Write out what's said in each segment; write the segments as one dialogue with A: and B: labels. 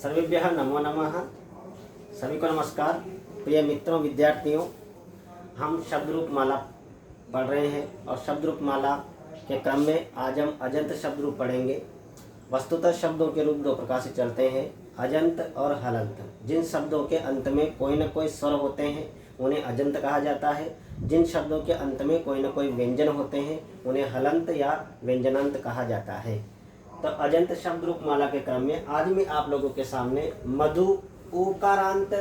A: सर्वेभ्यः नमो नमः। सभी को नमस्कार। प्रिय मित्रों, विद्यार्थियों, हम शब्द रूप माला पढ़ रहे हैं और शब्द रूप माला के क्रम में आज हम अजंत शब्द रूप पढ़ेंगे। वस्तुतः शब्दों के रूप दो प्रकार से चलते हैं, अजंत और हलंत। जिन शब्दों के अंत में कोई न कोई स्वर होते हैं उन्हें अजंत कहा जाता है। जिन शब्दों के अंत में कोई न कोई व्यंजन होते हैं उन्हें हलंत या व्यंजनांत कहा जाता है। तो अजंत शब्द रूप माला के क्रम में आज मैं आप लोगों के सामने मधु उकारांत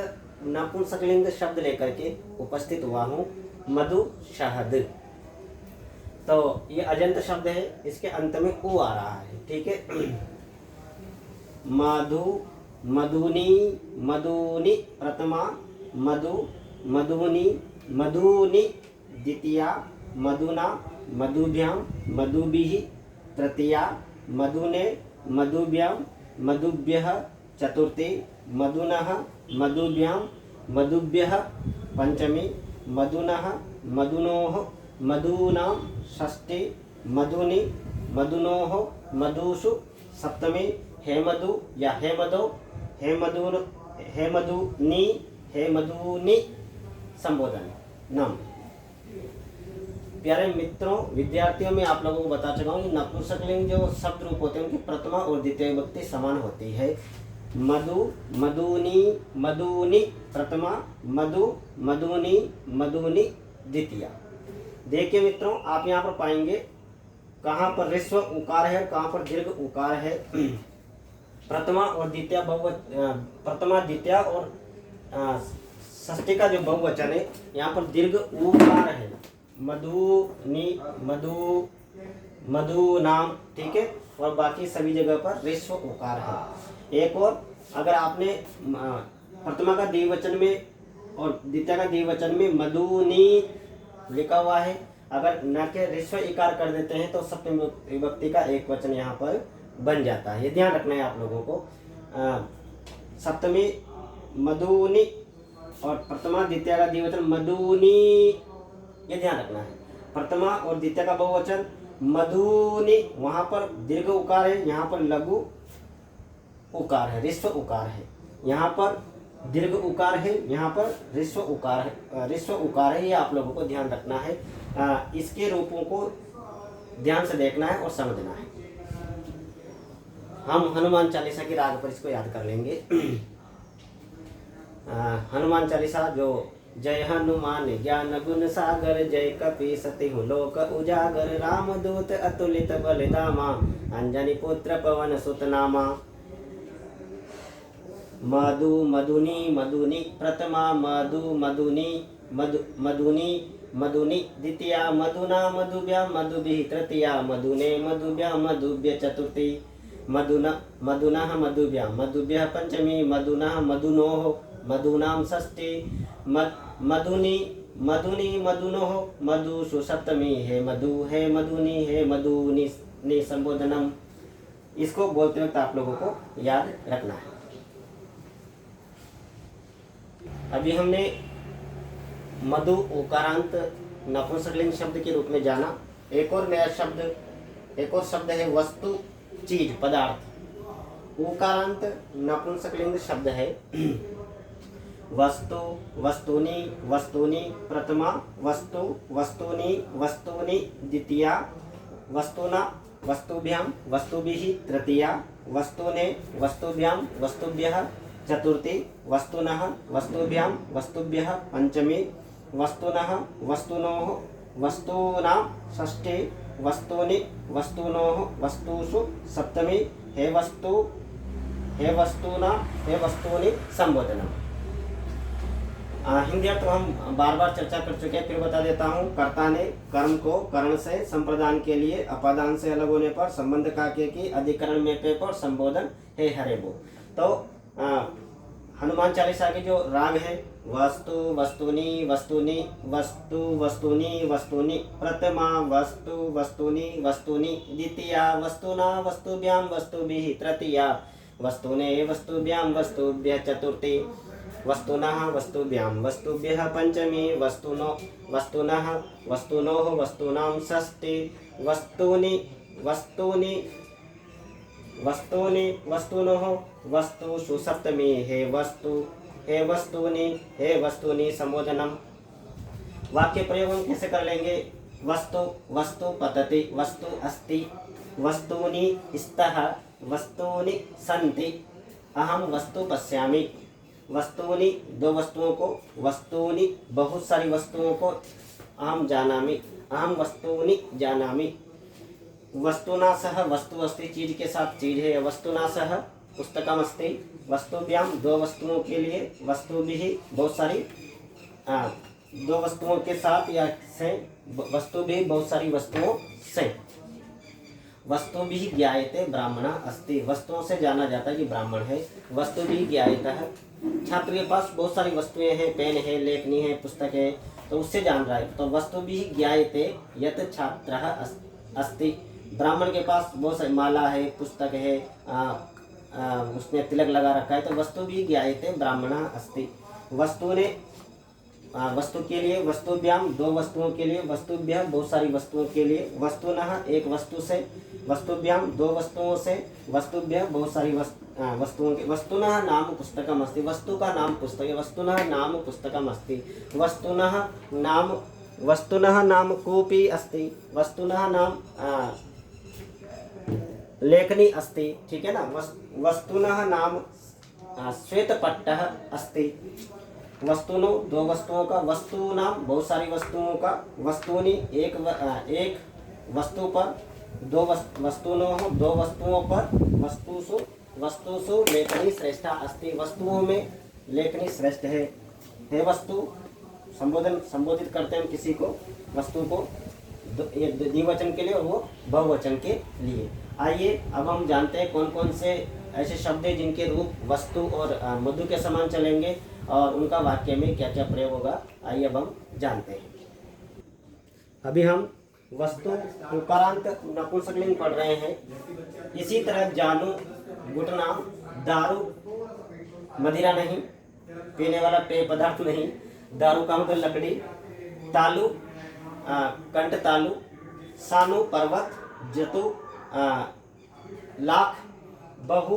A: नपुंसकलिंग शब्द लेकर के उपस्थित हुआ हूँ। मधु शहद, तो ये अजंत शब्द है, इसके अंत में उ आ रहा है, ठीक है। मधु, मधुनी, मधुनी प्रथमा, मधु, मधुनी, मधुनी द्वितीया, मधुना, मधुभ्याम, मधुभिः तृतीया, मधुने, मधुभ्याम, मधुभ्यः चतुर्थी, मधुनः, मधुभ्याम, मधुभ्यः पंचमी, मधुनः, मधुनोः, मधूनां षष्ठी, मधुनि, मधुनोः, मधुषु सप्तमी, हेमधु या हेमदो, हेमधुन, हेमधुनी, हेमधुनी संबोधन नाम। प्यारे मित्रों, विद्यार्थियों, में आप लोगों को बता चुका हूँ कि नपुंसकलिंग जो शब्द रूप होते हैं उनकी प्रथमा और द्वितीय विभक्ति समान होती है। मधु, मधुनी, मधुनी प्रथमा, मधु, मधुनी, मधुनी द्वितीया। देखिए मित्रों, आप यहाँ पर पाएंगे कहाँ पर ह्रस्व उकार है, कहाँ पर दीर्घ उकार है। प्रथमा और द्वितीय प्रथमा द्वितीय और षष्ठी का जो बहुवचन है यहाँ पर दीर्घ उकार है। मधुनी, मधु, मधु नाम, ठीक है। और बाकी सभी जगह पर ह्रस्व उकार है। एक और, अगर आपने प्रथमा का द्विवचन में और द्वितीय का द्विवचन में मधुनी लिखा हुआ है, अगर न के ह्रस्व इकार कर देते हैं तो सप्तमी विभक्ति का एक वचन यहाँ पर बन जाता है। ये ध्यान रखना है आप लोगों को। सप्तमी मधुनी और प्रथमा द्वितीय का द्विवचन मधुनी, ये ध्यान रखना है। प्रथमा और द्वितीय का बहुवचन मधुनी, वहां पर दीर्घ उकार है, यहाँ पर लघु उकार है, ह्रस्व उकार है। यहाँ पर दीर्घ उकार है, यहाँ पर ह्रस्व उकार है, ह्रस्व उकार है। ये आप लोगों को ध्यान रखना है। इसके रूपों को ध्यान से देखना है और समझना है। हम हनुमान चालीसा की राग पर इसको याद कर लेंगे। हनुमान चालीसा जो जय हनुमान ज्ञान गुण सागर, जय कपि सतिहु लोक उजागर, राम दूत अतुलित बल धामा, अंजनी पुत्र पवन सुत नामा। मधु, मधुनी, मधुनी प्रथमा, मधु, मधुनी, मधुनी, मधुनी द्वितीया, मधुना, मधुभ्याम, मधुभिः तृतीया, मधुने, मधुभ्याम, मधुभ्य चतुर्थी, मधुना, मधुनः, मधुभ्याम, मधुभ्यः पंचमी, मधुनः, मधुनोः, मधूनां षष्ठी, मधुनी, मधुनी, मधुनोः, मधुषु सप्तमी, हे मधु, हे मधुनी, हे मधुनी संबोधनम। इसको बोलते वक्त आप लोगों को याद रखना है। अभी हमने मधु उकारांत नपुंसकलिंग शब्द के रूप में जाना। एक और नया शब्द, एक और शब्द है वस्तु, चीज, पदार्थ। उकारांत नपुंसकलिंग शब्द है वस्तु, वस्तूनि, वस्तूनि प्रथमा, वस्तु, वस्तूनि, वस्तूनि द्वितीया, वस्तुना, वस्तुभ्याम, वस्तुभिः तृतीया, वस्तुने, वस्तुभ्याम, वस्तुभ्यः चतुर्थी, वस्तुनः, वस्तुभ्याम, वस्तुभ्यः पंचमी, वस्तुनः, वस्तुनोः, वस्तूनां षष्ठी, वस्तूनि, वस्तुनोः, वस्तुषु सप्तमी, हे वस्तु, हे वस्तूना, हे वस्तूनि संबोधनम। हिंदी अर्थ हम बार बार चर्चा कर चुके हैं, फिर बता देता हूँ। कर्ता ने कर्म को करण से संप्रदान के लिए अपादान से अलग होने पर, संबंध काके की अधिकरण में पे पर, संबोधन हे हरे वो। तो हनुमान चालीसा के जो राग है वस्तु, वस्तुनि, वस्तुनि, वस्तु, वस्तुनि, वस्तुनि प्रथमा, वस्तु, वस्तुनि, वस्तुनि द्वितीया, वस्तुना, वस्तुभ्याम, वस्तुभिः तृतीया, वस्तुने, वस्तुभ्याम, वस्तुभ्यः चतुर्थी, वस्तुनः, वस्तुभ्याम, वस्तुभ्यः पंचमी, वस्तुनो, वस्तुनः, वस्तुनोः, वस्तूनां षष्ठी, वस्तूनि, वस्तूनि, वस्तूनि वस्तुनः वस्तुषु सप्तमी हे वस्तूनि हे वस्तूनि संबोधनम। वाक्य प्रयोग हम कैसे कर लेंगे? वस्तु वस्तु पतति वस्तु अस्ति वस्तूनि स्तः वस्तूनि सन्ति अहम वस्तु पश्यामि। वस्तूनि दो वस्तुओं को, वस्तूनि बहुत सारी वस्तुओं को, अहम जानामि अहम वस्तूनि जानामि। वस्तुना सह वस्तु अस्ति चीज के साथ चीज है। वस्तुना सह पुस्तकम अस्ति वस्तुभ्याम दो वस्तुओं के लिए, वस्तुभिः बहुत सारी दो वस्तुओं के साथ या से, वस्तु भी बहुत सारी वस्तुओं से। वस्तु भी ज्ञायते ब्राह्मण अस्ति वस्तुओं से जाना जाता है कि ब्राह्मण है। वस्तु भी ज्ञायतः छात्र के पास बहुत सारी वस्तुएं हैं, पेन है, लेखनी है, पुस्तक है, तो उससे जान रहा है। तो वस्तु भी ज्ञायते यत छात्रः अस्ति ब्राह्मण के पास बहुत सारी माला है, पुस्तक है, उसने तिलक लगा रखा है, तो वस्तु भी ज्ञायते ब्राह्मण अस्ति। वस्तु ने वस्तु के लिए, वस्तुभ्याम दो वस्तुओं के लिए, वस्तुभ्य बहुत सारी वस्तुओं के लिए, वस्तुनः एक वस्तु से, वस्तुभ्याम दो वस्तुओं से, वस्तुभ्य बहुत सारी वस्तुओं के। वस्तुनः नाम पुस्तकम अस्ति वस्तु का नाम पुस्तक है। वस्तुनः नाम पुस्तकम अस्ति वस्तुनः नाम कूपी अस्ति वस्तुनः नाम लेखनी अस्ति। ठीक है ना। वस्तुनः नाम श्वेतपट्टः अस्ति वस्तुनो दो वस्तुओं का, वस्तु नाम बहुत सारी वस्तुओं का, वस्तुनि एक वस्तु पर, दो वस्तुनो दो वस्तुओं पर, वस्तुषु लेखनी श्रेष्ठा अस्ति वस्तुओं में लेखनी श्रेष्ठ है। हे वस्तु संबोधित करते हैं किसी को, वस्तु को द्विवचन के लिए और वो बहुवचन के लिए। आइए अब हम जानते हैं कौन कौन से ऐसे शब्द हैं जिनके रूप वस्तु और मधु के समान चलेंगे और उनका वाक्य में क्या क्या प्रयोग होगा। आइए अब हम जानते हैं। अभी हम वस्तु उकारांत नपुंसकलिंग पढ़ रहे हैं। इसी तरह जानू घुटना, दारू मदिरा नहीं, पीने वाला पेय पदार्थ नहीं, दारू का मतलब लकड़ी, तालु कंठ तालु, सानु पर्वत, जतु लाख, बहु,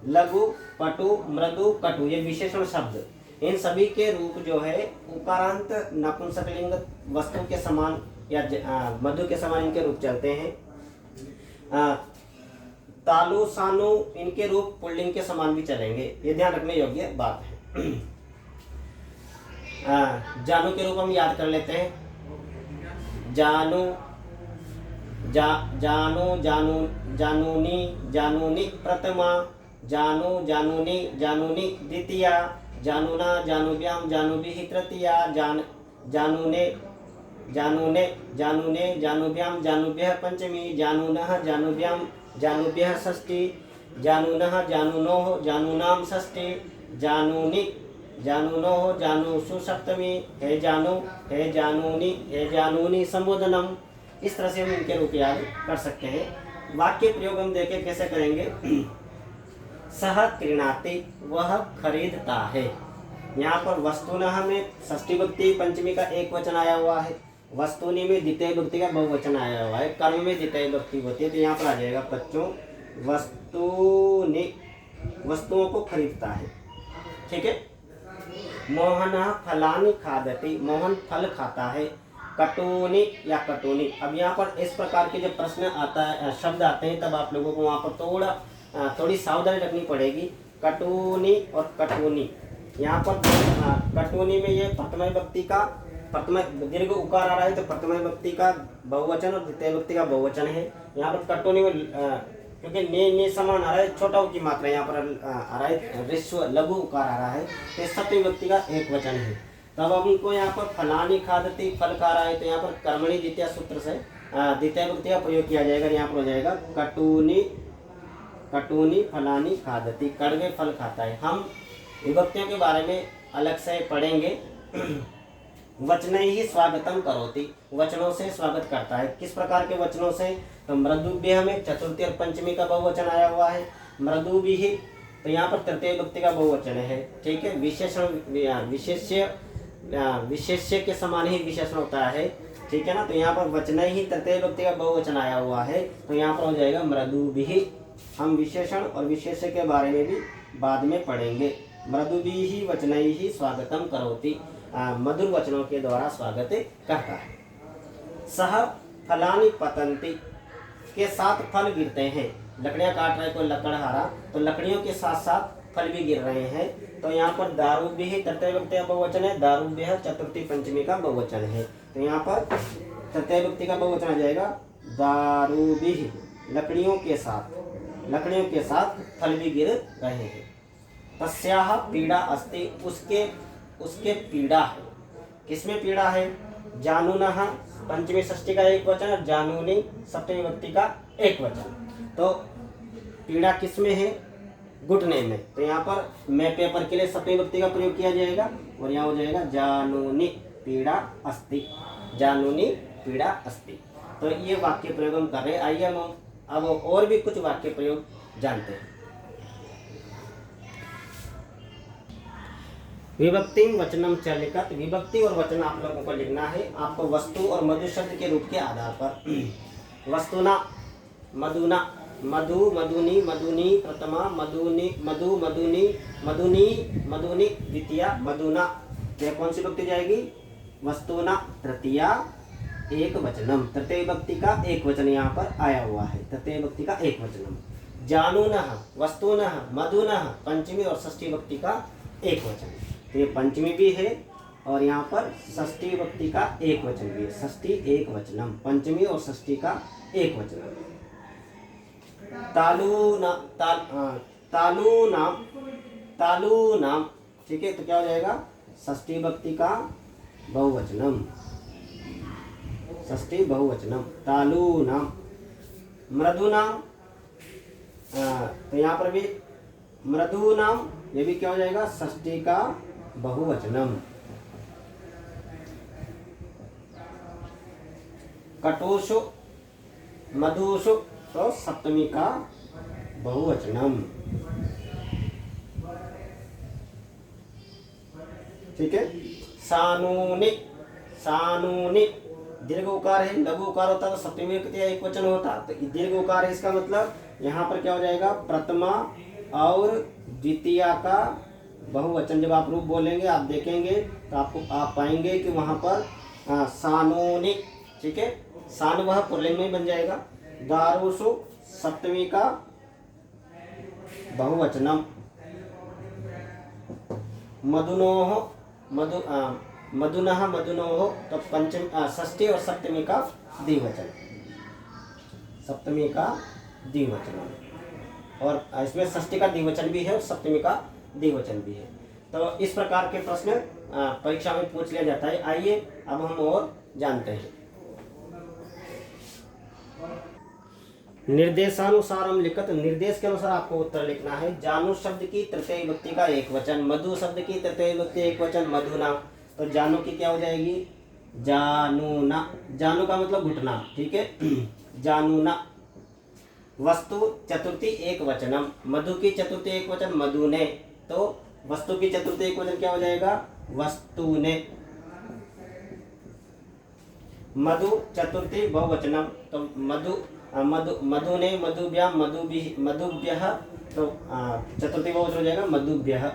A: लघु, पटु, मृदु, कटु, ये विशेषण शब्द, इन सभी के रूप जो है उकारांत नपुंसकलिंग वस्तु के समान या मधु के समान इनके रूप चलते हैं। तालु सानु इनके रूप पुल्लिंग के समान भी चलेंगे, ये ध्यान रखने योग्य बात है। जानू के रूप हम याद कर लेते हैं। जानू जानूनी जानूनी प्रथमा, जानू जानूनी जानूनी द्वितीया, जानूना जानुभ्याम जानुभीः तृतीया, जानूने जानुभ्याम जानुभ्यः पंचमी, जानूनः जानुभ्याम जानुभ्यः षष्ठी, जानूनः जानूनोः जानूनाम षष्ठी, जानूनि जानूनोः जानूषु सप्तमी, हे जानूनी संबोधनम। इस तरह से हम इनके रूप याद कर सकते हैं। वाक्य प्रयोग हम देखें कैसे करेंगे। सह क्रीणाति वह खरीदता है। यहाँ पर वस्तुनः में षष्ठी विभक्ति पंचमी का एक वचन आया हुआ है, वस्तुनि में द्वितीय विभक्ति का बहुवचन आया हुआ है, कर्म में द्वितीय विभक्ति होती है, तो यहाँ पर आ जाएगा बच्चों वस्तुनि वस्तुओं को खरीदता है। ठीक है। मोहन फलानि खादति मोहन फल खाता है। कटूनी या कटूनी, अब यहाँ पर इस प्रकार के जब प्रश्न आता है, शब्द आते हैं, तब आप लोगों को वहाँ पर थोड़ी सावधानी रखनी पड़ेगी। कटूनी और कटूनी, यहाँ पर कटूनी में ये प्रथमा विभक्ति का प्रथमा दीर्घ उकार आ रहा है, तो प्रथमा विभक्ति का बहुवचन और द्वितीय विभक्ति का बहुवचन है। यहाँ पर कटूनी में क्योंकि ने समान आ रहा है, छोटा की मात्रा यहाँ पर आ रहा है, ऋस्व लघु उकार आ रहा है, तो सप्तमी विभक्ति का एक वचन है। तब अब उनको यहाँ पर फलानी खादती फल खा रहा है, तो यहाँ पर कर्मणि द्वितीय सूत्र से द्वितीय विभक्ति का प्रयोग किया जाएगा। यहाँ पर हो जाएगा कटूनी फलानी खादती, कड़वे फल खाता है। हम विभक्तियों के बारे में अलग से पढ़ेंगे। वचन ही स्वागतम करोति, वचनों से स्वागत करता है। किस प्रकार के वचनों से? तो मृदुभ्य में चतुर्थी और पंचमी का बहुवचन आया हुआ है, मृदुभिः, तो यहाँ पर तृतीय विभक्ति का बहुवचन है। ठीक है। विशेषण विशेष्य के समान ही विशेषण होता है। ठीक है ना। तो यहाँ पर वचन ही तृतीय विभक्ति का बहुवचन आया हुआ है, तो यहाँ पर हो जाएगा मृदुभिः हम विशेषण और विशेष्य के बारे में भी बाद में पढ़ेंगे। मृदुभिः वचनैः स्वागतम करोति, मधुर वचनों के द्वारा स्वागत करता है। सह फलानि पतन्ति, के साथ फल गिरते हैं। लकड़ियाँ काट रहे कोई लकड़हारा, तो लकड़ियों के साथ साथ फल भी गिर रहे हैं। तो यहाँ पर दारुभिः तृतीय व्यक्ति का बहुवचन है, दारुभ्यः चतुर्थी पंचमी का बहुवचन है। तो यहाँ पर तृतीय व्यक्ति का बहुवचन आ जाएगा दारुभिः, लकड़ियों के साथ फल भी गिर रहे हैं। तस्याः पीड़ा अस्ति, उसके पीड़ा है। किसमें पीड़ा है? जानूनः पंचमी षष्ठी का एक वचन और जानूनी सप्तमी व्यक्ति का एक वचन। तो पीड़ा किसमें है? घुटने में। तो यहाँ पर मैं पेपर के लिए सप्तमी व्यक्ति का प्रयोग किया जाएगा और यहाँ हो जाएगा जानूनी पीड़ा अस्ति, जानूनी पीड़ा अस्ति। तो ये वाक्य प्रयोग हम कर रहे हैं। आइए हम अब और भी कुछ वाक्य प्रयोग जानते हैं। विभक्ति वचनम च लिखत, विभक्ति और वचन आप लोगों को लिखना है। आपको वस्तु और मधु शब्द के रूप के आधार पर। वस्तुना मधुना, मधु मधुनी मधुनी प्रथमा, मधुनी मधु मधुनी मधुनी मधुनी द्वितीया, मधुना। यह कौन सी विभक्ति जाएगी? वस्तुना तृतीया एक वचनम, तृतीय विभक्ति का एक वचन यहाँ पर आया हुआ है, तृतीय विभक्ति का एक वचनम। जानूनः वस्तुनः मधुनः पंचमी और षष्ठी विभक्ति का एक वचन। तो ये पंचमी भी है और यहाँ पर षष्ठी विभक्ति का एक वचन भी है, षष्ठी एक वचनम, पंचमी और षष्ठी का एक वचन। तालू नाम, ठीक है। तो क्या हो जाएगा? षष्ठी विभक्ति का बहुवचनम, षष्ठी बहुवचनम, तालू नाम। मृदु नाम, तो यहाँ पर भी मृदु नाम, ये भी क्या हो जाएगा? षष्ठी का बहुवचनम। कटुषु मधुषु, तो सप्तमी का बहुवचनम, ठीक है। सानूनि, सानूनि दीर्घ उकार है, लघु उकार होता तो सप्तमी व्यक्ति का एक वचन होता। तो दीर्घ उकार है, इसका मतलब यहाँ पर क्या हो जाएगा? प्रथमा और द्वितीया का बहुवचन। जब आप रूप बोलेंगे, आप देखेंगे तो आप पाएंगे कि वहाँ पर सानूनि, ठीक है। सान वह पुल्लिंग में बन जाएगा। दारुषु सप्तमी का बहुवचनम। मधुनोः मधुनः मधुनोः, तो पंचमी षष्ठी और सप्तमी का द्विवचन, सप्तमी का द्विवचन। और इसमें षष्ठी का द्विवचन भी है और सप्तमी का द्विवचन भी है। तो इस प्रकार के प्रश्न परीक्षा में पूछ लिया जाता है। आइए अब हम और जानते हैं। निर्देशानुसार हम लिखत, निर्देश के अनुसार आपको उत्तर लिखना है। जानू शब्द की तृतीय विभक्ति का एक वचन, मधु शब्द की तृतीय विभक्ति एक वचन मधुना। तो जानू की क्या हो जाएगी? जानूना, जानू का मतलब घुटना, ठीक है। जानूना। वस्तु चतुर्थी एक वचनम, मधु की चतुर्थी एक वचन मधुने। तो वस्तु की चतुर्थी एक वचन क्या हो जाएगा? वस्तुने। मधु चतुर्थी बहुवचनम, तो मधुने मधुभ्याम मधुभ्यः, तो चतुर्थी बहुवचन हो जाएगा मधुभ्यः।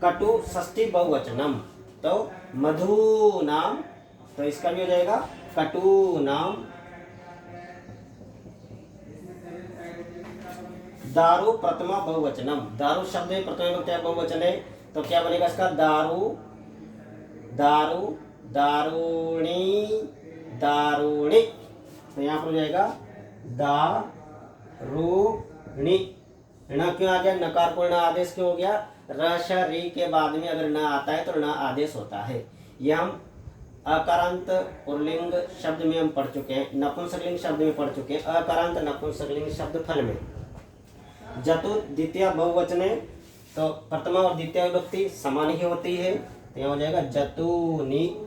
A: कटु षष्ठी बहुवचनम, तो मधु नाम, तो इसका भी हो जाएगा कटु नाम। दारू प्रथमा बहुवचनम, दारू शब्द में प्रथमा विभक्ति बहुवचन है, तो क्या बनेगा इसका? दारू, दारू, दारूणी, दारूणी। तो यहाँ पर हो जाएगा दारूणी। ऋण क्यों आ गया? नकार पूर्ण आदेश क्यों हो गया? र श री के बाद में अगर न आता है तो ऋण आदेश होता है। यह हम अकारांत पुल्लिंग शब्द में हम पढ़ चुके हैं, नपुंसकलिंग शब्द में पढ़ चुके हैं। अकारांत नपुंसकलिंग शब्द फल में जतु द्वितीय बहुवचन है, तो प्रथमा और द्वितीय विभक्ति समान ही होती है। तो यहाँ हो जाएगा जतूनी।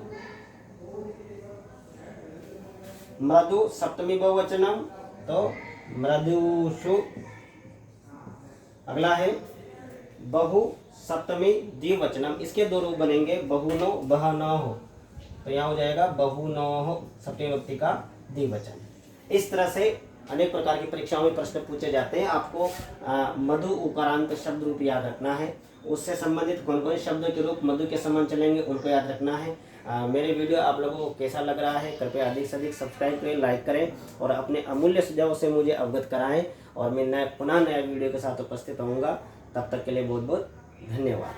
A: मृदु सप्तमी बहुवचनम, तो मृदुषु। अगला है बहु सप्तमी द्विवचनम, इसके दो रूप बनेंगे, बहुनो बहनोः। तो यहाँ हो जाएगा बहुनोः, सप्तमी विभक्ति का द्विवचन। इस तरह से अनेक प्रकार की परीक्षाओं में प्रश्न पूछे जाते हैं। आपको मधु उकारांत शब्द रूप याद रखना है। उससे संबंधित कौन कौन शब्दों के रूप मधु के समान चलेंगे उनको याद रखना है। मेरे वीडियो आप लोगों को कैसा लग रहा है कृपया अधिक से अधिक सब्सक्राइब करें, लाइक करें और अपने अमूल्य सुझावों से मुझे अवगत कराएं। और मैं पुनः नया वीडियो के साथ उपस्थित होऊंगा। तब तक के लिए बहुत बहुत धन्यवाद।